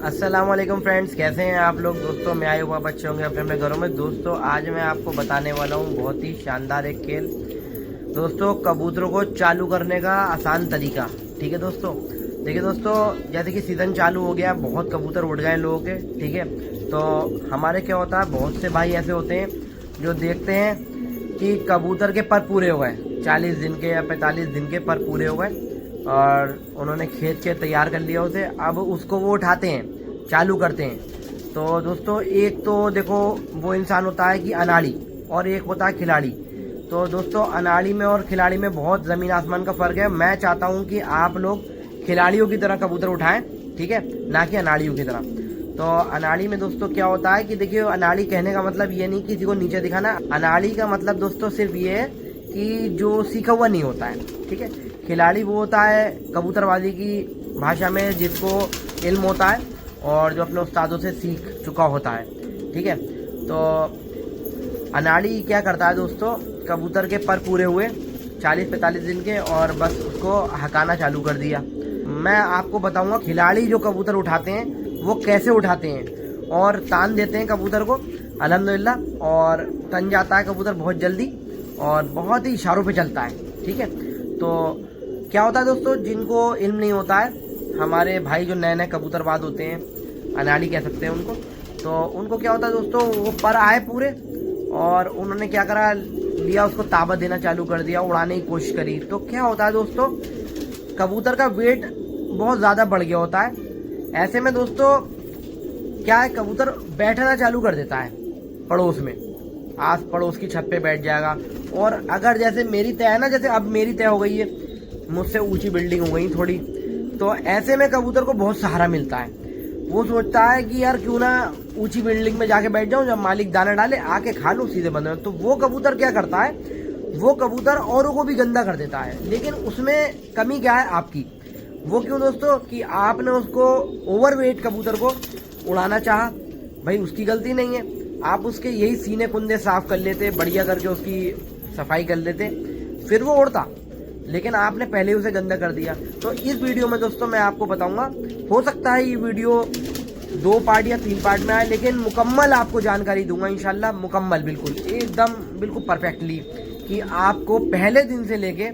अस्सलाम वालेकुम फ्रेंड्स, कैसे हैं आप लोग। दोस्तों मैं आए हुआ बच्चे होंगे अपने अपने घरों में। दोस्तों आज मैं आपको बताने वाला हूं बहुत ही शानदार एक खेल। दोस्तों कबूतरों को चालू करने का आसान तरीका। ठीक है दोस्तों, देखिए दोस्तों, जैसे कि सीज़न चालू हो गया, बहुत कबूतर उड़ गए लोगों के। ठीक है, तो हमारे क्या होता है, बहुत से भाई ऐसे होते हैं जो देखते हैं कि कबूतर के पर पूरे हो गए, 40 दिन के या 45 दिन के पर पूरे हो गए और उन्होंने खेत के तैयार कर लिया उसे। अब उसको वो उठाते हैं, चालू करते हैं। तो दोस्तों एक तो देखो वो इंसान होता है कि अनाड़ी, और एक होता है खिलाड़ी। तो दोस्तों अनाड़ी में और खिलाड़ी में बहुत ज़मीन आसमान का फ़र्क है। मैं चाहता हूं कि आप लोग खिलाड़ियों की तरह कबूतर उठाएं, ठीक है, ना कि अनाड़ियों की तरह। तो अनाड़ी में दोस्तों क्या होता है कि देखिए, अनाड़ी कहने का मतलब ये नहीं किसी को नीचे दिखाना। अनाड़ी का मतलब दोस्तों सिर्फ ये है कि जो सीखा हुआ नहीं होता है। ठीक है, खिलाड़ी वो होता है कबूतरबाजी की भाषा में जिसको इल्म होता है और जो अपने उस्तादों से सीख चुका होता है। ठीक है, तो अनाड़ी क्या करता है दोस्तों, कबूतर के पर पूरे हुए 40-45 दिन के और बस उसको हकाना चालू कर दिया। मैं आपको बताऊंगा खिलाड़ी जो कबूतर उठाते हैं वो कैसे उठाते हैं और तान देते हैं कबूतर को अल्हम्दुलिल्लाह, और तन जाता है कबूतर बहुत जल्दी और बहुत ही इशारों पे चलता है। ठीक है, तो क्या होता है दोस्तों, जिनको इल्म नहीं होता है, हमारे भाई जो नए नए कबूतरबाज होते हैं, अनाड़ी कह सकते हैं उनको, तो उनको क्या होता है दोस्तों, वो पर आए पूरे और उन्होंने क्या करा, लिया उसको ताबत देना चालू कर दिया, उड़ाने की कोशिश करी। तो क्या होता है दोस्तों, कबूतर का वेट बहुत ज़्यादा बढ़ गया होता है। ऐसे में दोस्तों क्या है, कबूतर बैठना चालू कर देता है पड़ोस में, आस पड़ोस की छत पे बैठ जाएगा। और अगर जैसे मेरी तय है ना, जैसे अब मेरी तय हो गई है, मुझसे ऊंची बिल्डिंग हो गई थोड़ी, तो ऐसे में कबूतर को बहुत सहारा मिलता है। वो सोचता है कि यार क्यों ना ऊंची बिल्डिंग में जाके बैठ जाऊं, जब मालिक दाना डाले आके खा लूं सीधे बंद में। तो वो कबूतर क्या करता है, वो कबूतर औरों को भी गंदा कर देता है। लेकिन उसमें कमी क्या है आपकी, वो क्यों दोस्तों, कि आपने उसको ओवरवेट कबूतर को उड़ाना चाहा। भाई उसकी गलती नहीं है, आप उसके यही सीने कुंदे साफ कर लेते, बढ़िया करके उसकी सफाई कर लेते, फिर वो उड़ता। लेकिन आपने पहले ही उसे गंदा कर दिया। तो इस वीडियो में दोस्तों मैं आपको बताऊंगा, हो सकता है ये वीडियो 2 पार्ट या 3 पार्ट में आए, लेकिन मुकम्मल आपको जानकारी दूंगा इंशाल्लाह, मुकम्मल बिल्कुल एकदम बिल्कुल परफेक्टली, कि आपको पहले दिन से लेके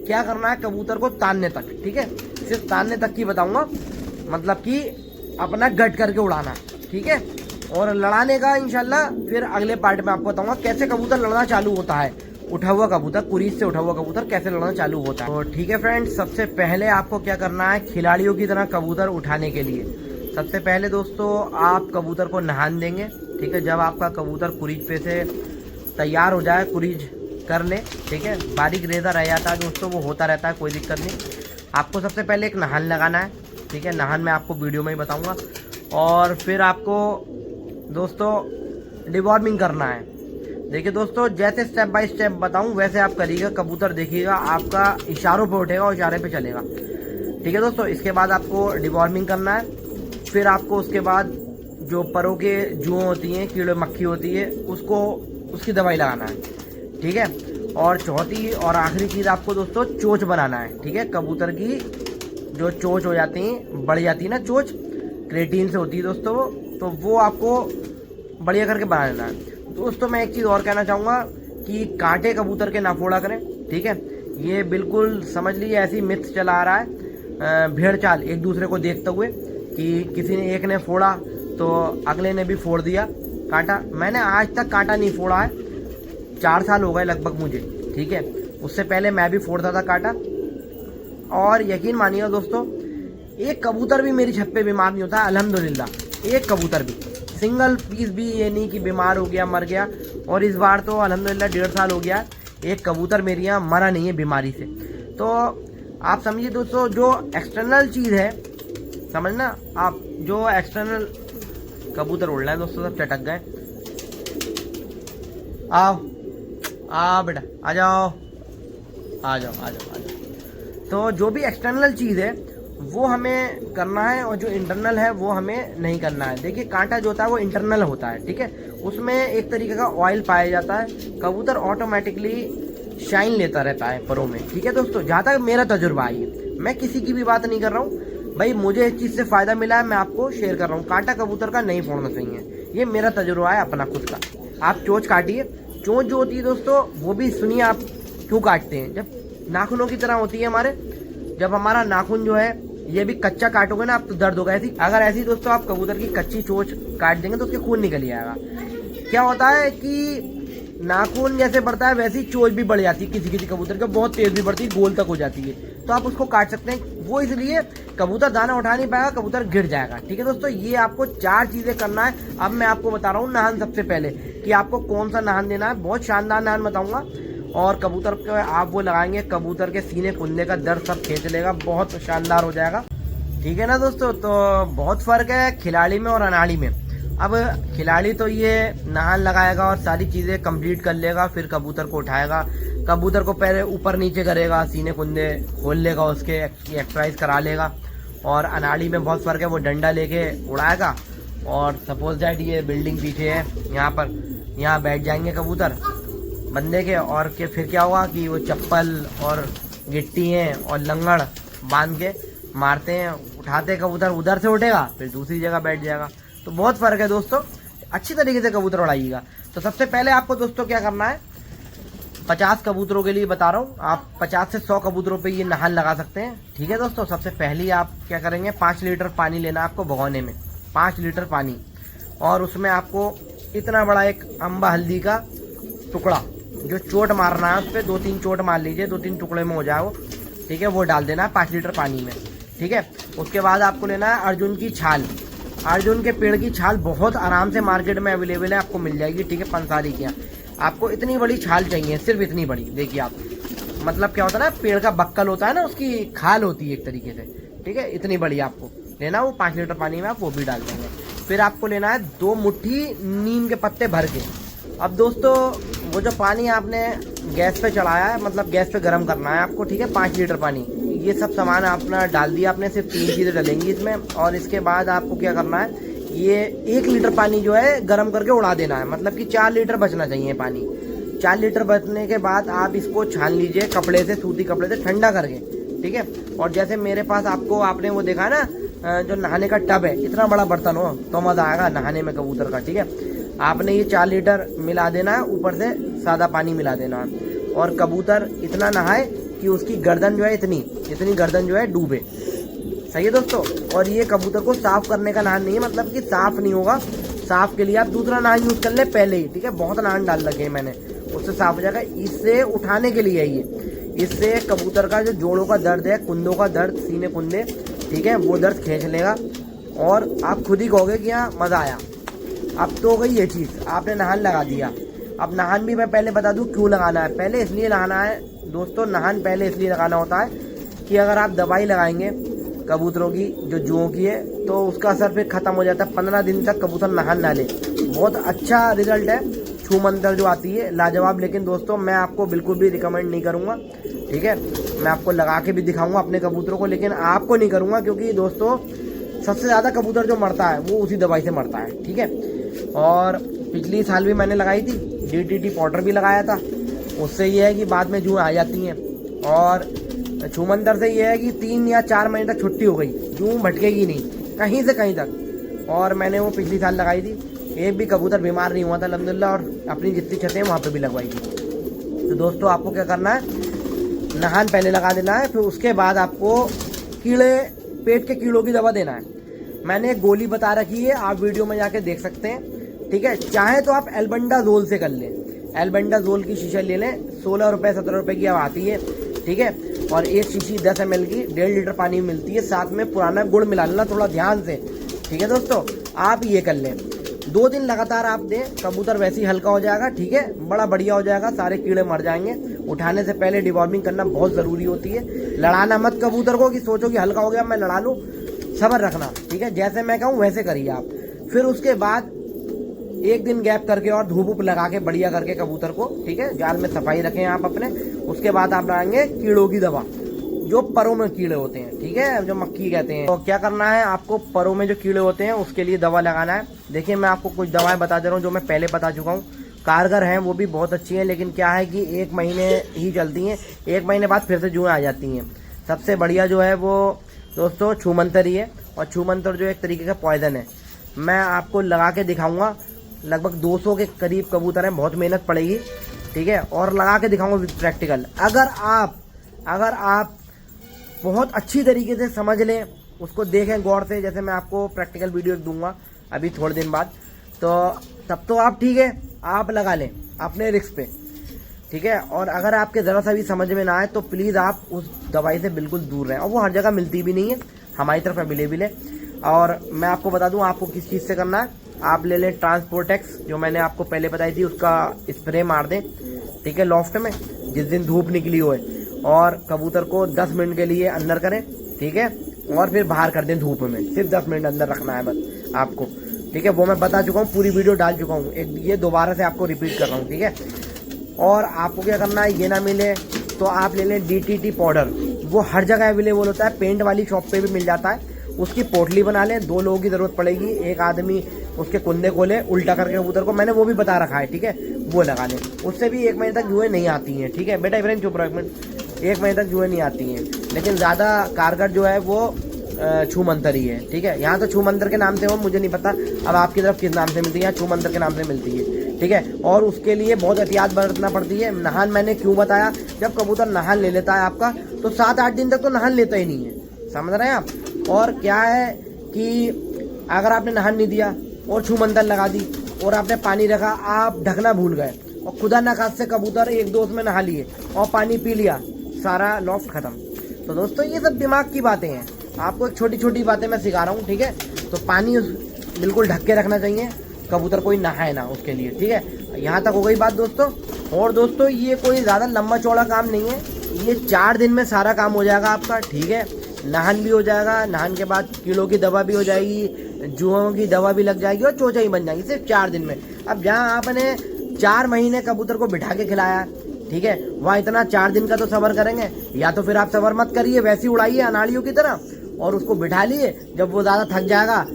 क्या करना है कबूतर को तानने तक। ठीक है, सिर्फ तानने तक की बताऊंगा, मतलब कि अपना गट करके उड़ाना। ठीक है, और लड़ाने का इंशाल्लाह फिर अगले पार्ट में आपको बताऊंगा कैसे कबूतर लड़ना चालू होता है, उठा हुआ कबूतर, कुरीज से उठा हुआ कबूतर कैसे लड़ना चालू होता है। तो ठीक है फ्रेंड्स, सबसे पहले आपको क्या करना है, खिलाड़ियों की तरह कबूतर उठाने के लिए सबसे पहले दोस्तों आप कबूतर को नहान देंगे। ठीक है, जब आपका कबूतर कुरीज पे से तैयार हो जाए, कुरीज कर ले, ठीक है, बारीक रेजा रह जाता है दोस्तों, वो होता रहता है, कोई दिक्कत नहीं। आपको सबसे पहले एक नहान लगाना है। ठीक है, नहान मैं आपको वीडियो में ही बताऊँगा। और फिर आपको दोस्तों डिवॉर्मिंग करना है। देखिए दोस्तों, जैसे स्टेप बाय स्टेप बताऊं वैसे आप करिएगा, कबूतर देखिएगा आपका इशारों पे उठेगा और इशारे पे चलेगा। ठीक है दोस्तों, इसके बाद आपको डिवॉर्मिंग करना है। फिर आपको उसके बाद जो परों के जुएं होती हैं, कीड़े मक्खी होती है, उसको उसकी दवाई लगाना है। ठीक है, और चौथी और आखिरी चीज़ आपको दोस्तों चोंच बनाना है। ठीक है, कबूतर की जो चोंच हो जाती है, बढ़ जाती है ना चोंच, क्रेटीन से होती है दोस्तों वो, तो वो आपको बढ़िया करके बना लेना है। दोस्तों मैं एक चीज़ और कहना चाहूँगा कि कांटे कबूतर के ना फोड़ा करें। ठीक है, ये बिल्कुल समझ लीजिए ऐसी मिथ चला आ रहा है, भेड़ चाल एक दूसरे को देखते हुए, कि किसी ने एक ने फोड़ा तो अगले ने भी फोड़ दिया कांटा। मैंने आज तक कांटा नहीं फोड़ा है, 4 साल हो गए लगभग मुझे। ठीक है, उससे पहले मैं भी फोड़ता था कांटा, और यकीन मानिएगा दोस्तों एक कबूतर भी मेरी छत पे बीमार नहीं होता अल्हम्दुलिल्लाह, एक कबूतर भी, सिंगल पीस भी ये नहीं कि बीमार हो गया, मर गया। और इस बार तो अल्हम्दुलिल्लाह 1.5 साल हो गया, एक कबूतर मेरे यहाँ मरा नहीं है बीमारी से। तो आप समझिए दोस्तों, जो एक्सटर्नल चीज़ है, समझना आप, जो एक्सटर्नल कबूतर उड़ रहे हैं दोस्तों, सब चटक गए। आओ आओ बेटा, आ जाओ आ जाओ आ जाओ आ जाओ। तो जो भी एक्सटर्नल चीज़ है वो हमें करना है, और जो इंटरनल है वो हमें नहीं करना है। देखिए कांटा जो होता है वो इंटरनल होता है, ठीक है, उसमें एक तरीके का ऑयल पाया जाता है, कबूतर ऑटोमेटिकली शाइन लेता रहता है परों में, ठीक है दोस्तों। जहाँ तक मेरा तजुर्बा है, मैं किसी की भी बात नहीं कर रहा हूँ भाई, मुझे इस चीज़ से फ़ायदा मिला है, मैं आपको शेयर कर रहा हूँ। कांटा कबूतर का नहीं फोड़ना चाहिए, ये मेरा तजुर्बा है अपना खुद का। आप चोंच काटिए, चोंच जो होती है दोस्तों वो भी सुनिए आप क्यों काटते हैं। जब नाखूनों की तरह होती है हमारे, जब हमारा नाखून जो है ये भी कच्चा काटोगे ना आप तो दर्द होगा। ऐसी अगर ऐसी दोस्तों आप कबूतर की कच्ची चोंच काट देंगे तो उसके खून निकल आएगा। क्या होता है कि नाखून जैसे बढ़ता है वैसी चोंच भी बढ़ जाती है, किसी किसी कबूतर का बहुत तेज भी बढ़ती है, गोल तक हो जाती है, तो आप उसको काट सकते हैं। वो इसलिए कबूतर दाना उठा नहीं पाएगा, कबूतर गिर जाएगा, ठीक है दोस्तों। ये आपको 4 चीजें करना है। अब मैं आपको बता रहा हूँ नहान सबसे पहले कि आपको कौन सा नहान देना है। बहुत शानदार नहान बताऊंगा, और कबूतर के आप वो लगाएंगे, कबूतर के सीने कुंदे का दर्द सब खींच लेगा, बहुत शानदार हो जाएगा, ठीक है ना दोस्तों। तो बहुत फर्क है खिलाड़ी में और अनाड़ी में। अब खिलाड़ी तो ये नहान लगाएगा और सारी चीजें कंप्लीट कर लेगा, फिर कबूतर को उठाएगा, कबूतर को पहले ऊपर नीचे करेगा, सीने कुंदे खोल लेगा, उसके एक्सरसाइज करा लेगा। और अनाड़ी में बहुत फर्क है, वो डंडा लेके उड़ाएगा, और सपोज दैट ये बिल्डिंग पीछे है, यहाँ पर यहाँ बैठ जाएंगे कबूतर बंदे के, और के फिर क्या होगा कि वो चप्पल और गिट्टी है और लंगड़ बांध के मारते हैं, उठाते कबूतर, उधर से उठेगा फिर दूसरी जगह बैठ जाएगा। तो बहुत फर्क है दोस्तों, अच्छी तरीके से कबूतर उड़ाइएगा। तो सबसे पहले आपको दोस्तों क्या करना है, 50 कबूतरों के लिए बता रहा हूँ, आप 50 से 100 कबूतरों पे ये नहान लगा सकते हैं, ठीक है दोस्तों। सबसे पहले आप क्या करेंगे, 5 लीटर पानी लेना आपको भगोने में, 5 लीटर पानी, और उसमें आपको इतना बड़ा एक अम्बा हल्दी का टुकड़ा, जो चोट मारना है उस पर 2-3 चोट मार लीजिए, 2-3 टुकड़े में हो जाए वो, ठीक है, वो डाल देना है 5 लीटर पानी में, ठीक है। उसके बाद आपको लेना है अर्जुन की छाल, अर्जुन के पेड़ की छाल बहुत आराम से मार्केट में अवेलेबल है, आपको मिल जाएगी, ठीक है, पंसारी की। आपको इतनी बड़ी छाल चाहिए, सिर्फ इतनी बड़ी, देखिए आप, मतलब क्या होता है ना, पेड़ का बक्कल होता है ना, उसकी खाल होती है एक तरीके से, ठीक है, इतनी बड़ी आपको लेना। वो 5 लीटर पानी में आप वो भी डाल देंगे। फिर आपको लेना है 2 मुट्ठी नीम के पत्ते भर के। अब दोस्तों वो जो पानी आपने गैस पे चढ़ाया है, मतलब गैस पे गर्म करना है आपको, ठीक है, 5 लीटर पानी, ये सब सामान अपना डाल दिया आपने, सिर्फ 3 चीज़ें डलेंगी इसमें। और इसके बाद आपको क्या करना है, ये 1 लीटर पानी जो है गर्म करके उड़ा देना है, मतलब कि 4 लीटर बचना चाहिए पानी। 4 लीटर बचने के बाद आप इसको छान लीजिए कपड़े से, सूती कपड़े से ठंडा करके, ठीक है। और जैसे मेरे पास आपको, आपने वो देखा ना जो नहाने का टब है, इतना बड़ा बर्तन हो तो मज़ा आएगा नहाने में कबूतर का, ठीक है। आपने ये 4 लीटर मिला देना है, ऊपर से सादा पानी मिला देना है, और कबूतर इतना नहाए कि उसकी गर्दन जो है इतनी गर्दन जो है डूबे, सही है दोस्तों। और ये कबूतर को साफ करने का नहान नहीं है, मतलब कि साफ नहीं होगा, साफ के लिए आप दूसरा नहान यूज कर ले पहले ही, ठीक है। बहुत नहान डाल लगे मैंने, उससे साफ हो जाएगा। इससे उठाने के लिए ये, इससे कबूतर का जो जोड़ों का दर्द है, कुंदों का दर्द, सीने कुंदे, ठीक है, वो दर्द खींच लेगा, और आप खुद ही कहोगे कि हाँ मज़ा आया। अब तो हो गई ये चीज़, आपने नहान लगा दिया। अब नहान भी मैं पहले बता दूं क्यों लगाना है। पहले इसलिए लगाना है दोस्तों, नहान पहले इसलिए लगाना होता है कि अगर आप दवाई लगाएंगे कबूतरों की जो जुओं की है, तो उसका असर फिर ख़त्म हो जाता है। 15 दिन तक कबूतर नहान ना ले, बहुत अच्छा रिजल्ट है। छू मंतर जो आती है लाजवाब। लेकिन दोस्तों मैं आपको बिल्कुल भी रिकमेंड नहीं करूँगा, ठीक है। मैं आपको लगा के भी दिखाऊंगा अपने कबूतरों को, लेकिन आपको नहीं करूँगा, क्योंकि दोस्तों सबसे ज़्यादा कबूतर जो मरता है वो उसी दवाई से मरता है, ठीक है। और पिछली साल भी मैंने लगाई थी, DDT पाउडर भी लगाया था, उससे ये है कि बाद में जूं आ जाती हैं। और छूमंतर से ये है कि 3 या 4 महीने तक छुट्टी हो गई, जूं भटकेगी नहीं कहीं से कहीं तक। और मैंने वो पिछली साल लगाई थी, एक भी कबूतर बीमार नहीं हुआ था अल्हम्दुलिल्लाह, और अपनी जितनी छतें वहाँ पे भी लगवाई थी। तो दोस्तों आपको क्या करना है, नहान पहले लगा देना है, फिर उसके बाद आपको कीड़े, पेट के कीड़ों की दवा देना है। मैंने एक गोली बता रखी है, आप वीडियो में जाके देख सकते हैं, ठीक है। चाहे तो आप एल्बेंडाजोल से कर लें, एल्बेंडाजोल की शीशी ले लें, 16 रुपये 17 रुपये की अब आती है, ठीक है। और एक शीशी 10 ml की 1.5 लीटर पानी में मिलती है, साथ में पुराना गुड़ मिला लेना थोड़ा ध्यान से, ठीक है दोस्तों। आप ये कर लें। 2 दिन लगातार आप दें, कबूतर वैसे ही हल्का हो जाएगा, ठीक है, बड़ा बढ़िया हो जाएगा, सारे कीड़े मर जाएंगे। उठाने से पहले डिवॉर्मिंग करना बहुत जरूरी होती है। लड़ाना मत कबूतर को कि सोचो कि हल्का हो गया मैं लड़ा लूं, सब्र रखना, ठीक है, जैसे मैं कहूँ वैसे करिए आप। फिर उसके बाद 1 दिन गैप करके और धूप वूप लगा के बढ़िया करके कबूतर को, ठीक है, जाल में सफाई रखें आप अपने। उसके बाद आप लगाएंगे कीड़ों की दवा, जो परों में कीड़े होते हैं, ठीक है, जो मक्खी कहते हैं। तो क्या करना है आपको, परों में जो कीड़े होते हैं उसके लिए दवा लगाना है। देखिए मैं आपको कुछ दवाएं बता दे रहा हूँ जो मैं पहले बता चुका हूँ, कारगर हैं, वो भी बहुत अच्छी हैं, लेकिन क्या है कि 1 महीने ही चलती हैं, 1 महीने बाद फिर से जुएं आ जाती हैं। सबसे बढ़िया जो है वो दोस्तों छूमंतर ही है, और छूमंतर जो एक तरीके का पॉइजन है। मैं आपको लगा के दिखाऊंगा, लगभग 200 के करीब कबूतर हैं, बहुत मेहनत पड़ेगी, ठीक है, और लगा के दिखाऊंगा विद प्रैक्टिकल। अगर आप बहुत अच्छी तरीके से समझ लें, उसको देखें गौर से, जैसे मैं आपको प्रैक्टिकल वीडियो दूंगा अभी थोड़े दिन बाद, तो तब तो आप ठीक है, आप लगा लें अपने रिस्क पे, ठीक है। और अगर आपके जरा सा भी समझ में ना आए तो प्लीज आप उस दवाई से बिल्कुल दूर रहें, और वो हर जगह मिलती भी नहीं है, हमारी तरफ अवेलेबल है। और मैं आपको बता दूं आपको किस चीज से करना है, आप ले लें ट्रांसपोर्टेक्स, जो मैंने आपको पहले बताई थी, उसका स्प्रे मार दें, ठीक है, लॉफ्ट में जिस दिन धूप निकली हो, और कबूतर को 10 मिनट के लिए अंदर करें, ठीक है, और फिर बाहर कर दें धूप में, सिर्फ 10 मिनट अंदर रखना है बस आपको, ठीक है। वो मैं बता चुका हूँ, पूरी वीडियो डाल चुका हूँ, ये दोबारा से आपको रिपीट कर रहा हूँ, ठीक है। और आपको क्या करना है, ये ना मिले तो आप ले लें DTT पाउडर, वो हर जगह अवेलेबल होता है, पेंट वाली शॉप पे भी मिल जाता है। उसकी पोटली बना लें, 2 लोगों की जरूरत पड़ेगी, एक आदमी उसके कुंदे खोले उल्टा करके कबूतर को, मैंने वो भी बता रखा है, ठीक है, वो लगा लें। उससे भी 1 महीने तक जुएं नहीं आती हैं, ठीक है बेटा इब्राहिम, चुप रहो 1 मिनट, 1 महीने तक जुएं नहीं आती हैं, लेकिन ज्यादा कारगर जो है वो छूमंतर ही है, ठीक है। यहाँ तो छूमंतर के नाम से हो, मुझे नहीं पता अब आपकी तरफ किस नाम से मिलती है, यहाँ छूमंतर के नाम से मिलती है, ठीक है। और उसके लिए बहुत एहतियात बरतना पड़ती है। नहान मैंने क्यों बताया, जब कबूतर नहान ले लेता है आपका, तो 7-8 दिन तक तो नहान लेता ही नहीं है, समझ रहे हैं आप। और क्या है कि अगर आपने नहान नहीं दिया और छूमंतर लगा दी और आपने पानी रखा, आप ढकना भूल गए और खुदा न खास से कबूतर 1-2 में नहा लिए और पानी पी लिया, सारा लॉफ्ट खत्म। तो दोस्तों ये सब दिमाग की बातें हैं, आपको एक छोटी छोटी बातें मैं सिखा रहा हूँ, ठीक है। तो पानी बिल्कुल ढक के रखना चाहिए, कबूतर कोई नहाए ना उसके लिए, ठीक है। यहाँ तक हो गई बात दोस्तों। और दोस्तों ये कोई ज्यादा लंबा चौड़ा काम नहीं है, ये 4 दिन में सारा काम हो जाएगा आपका, ठीक है। नहान भी हो जाएगा, नहान के बाद कीड़ों की दवा भी हो जाएगी, जुओं की दवा भी लग जाएगी और चोचा ही बन जाएगी, सिर्फ 4 दिन में। अब जहाँ आपने 4 महीने कबूतर को बिठा के खिलाया, ठीक है, वहाँ इतना 4 दिन का तो सबर करेंगे, या तो फिर आप सबर मत करिए, वैसे उड़ाइए अनाड़ियों की तरह और उसको बिठा लिए। जब वो ज्यादा थक जाएगा,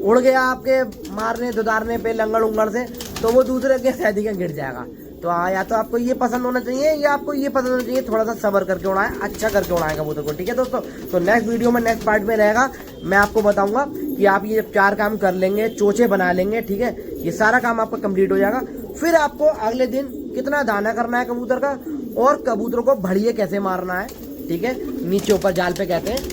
उड़ गया आपके मारने दुदारने पे लंगड़ उंगड़ से, तो वो दूसरे के सैदी के गिर जाएगा। तो या तो आपको ये पसंद होना चाहिए या आपको ये पसंद होना चाहिए, थोड़ा सा सबर करके उड़ाएं, अच्छा करके उड़ाएं कबूतर को, ठीक है दोस्तों। तो नेक्स्ट वीडियो में, नेक्स्ट पार्ट में रहेगा, मैं आपको बताऊंगा कि आप ये 4 काम कर लेंगे, चोचे बना लेंगे, ठीक है, ये सारा काम आपका कंप्लीट हो जाएगा। फिर आपको अगले दिन कितना दाना करना है कबूतर का, और कबूतरों को भड़िए कैसे मारना है, ठीक है, नीचे ऊपर जाल पे कहते हैं,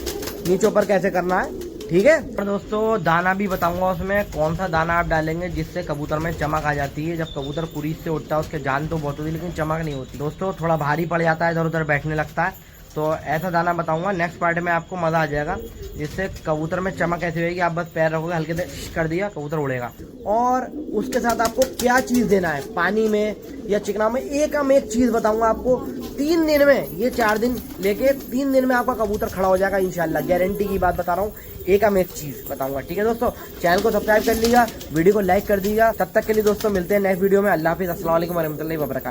नीचे ऊपर कैसे करना है, ठीक है। और दोस्तों दाना भी बताऊंगा, उसमें कौन सा दाना आप डालेंगे जिससे कबूतर में चमक आ जाती है। जब कबूतर कुरीज से उठता है उसके जान तो बहुत होती है, लेकिन चमक नहीं होती दोस्तों, थोड़ा भारी पड़ जाता है, इधर उधर बैठने लगता है। तो ऐसा दाना बताऊंगा नेक्स्ट पार्ट में, आपको मजा आ जाएगा, जिससे कबूतर में चमक ऐसी होगी, आप बस पैर रखोगे हल्के से कर दिया, कबूतर उड़ेगा। और उसके साथ आपको क्या चीज देना है, पानी में या चिकना में, एक चीज बताऊंगा आपको। 3 दिन में, ये 4 दिन लेके 3 दिन में आपका कबूतर खड़ा हो जाएगा इंशाल्लाह, गारंटी की बात बता रहा हूँ। एक चीज बताऊंगा, ठीक है दोस्तों। चैनल को सब्सक्राइब कर लीजिएगा, वीडियो को लाइक कर दीजिएगा। तब तक के लिए दोस्तों मिलते हैं नेक्स्ट वीडियो में। अल्लाह हाफिज़, अस्सलाम वालेकुम रहमतुल्लाहि व बरकातहू।